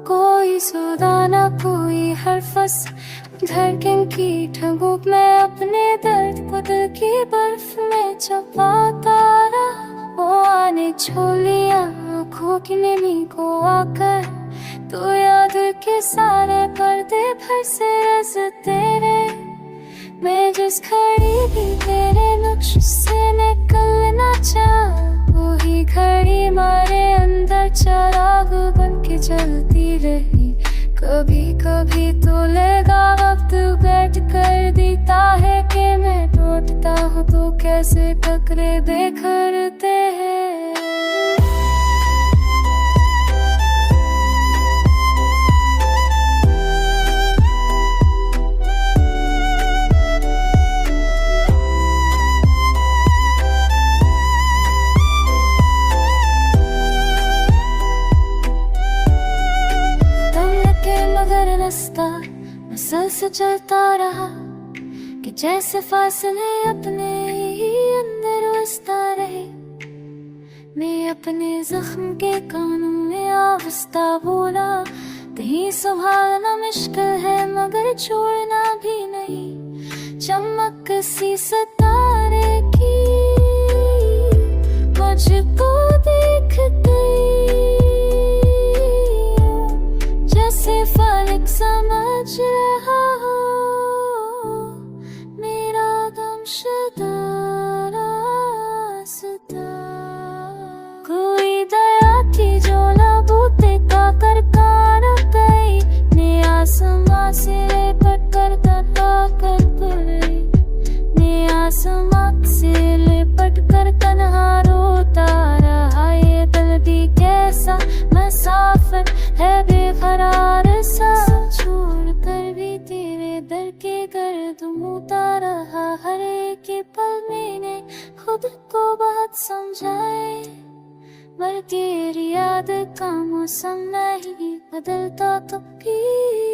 कोई सुधा न कोई हरफस, धड़कन की ठगों में अपने दर्द को दिल की बर्फ में छुपाता रहा। वो आने छोलिया आँखों की नमी को आकर, तो याद के सारे पर्दे भर से रस तेरे। मैं जिस घड़ी भी तेरे नक्श से निकलना चाह, वही घड़ी मारे अंदर चिराग बन के जलती रही। कभी कभी तो लगा वक्त बैठ कर देता है कि मैं टूटता हूँ तो कैसे टकरे बिखरते हैं। रास्ता मसल से चलता रहा कि जैसे फासले अपने ही अंदर बसता रहे। मैं अपने जख्म के कानों में आवाज़ बोला, कहीं संभालना मुश्किल है मगर छोड़ना भी नहीं। चमक सी सितारे की मुझको देख गई, जैसे फालिक समझ रहा हो मेरा गमशुदा रास्ता। कोई दया थी जो लबूते का कर कान गई, ने आसमां से लिपट कर तता कर गई। ने आसमां से लिपट कर तन्हा रोता रहा। ये दिल भी कैसा मुसाफिर है बेकरार सा, छोड़ कर भी तेरे दर के गर्द मुता रहा। हर एक पल मैंने खुद को बहुत समझाए, मगर तेरी याद का मौसम नहीं बदलता कभी।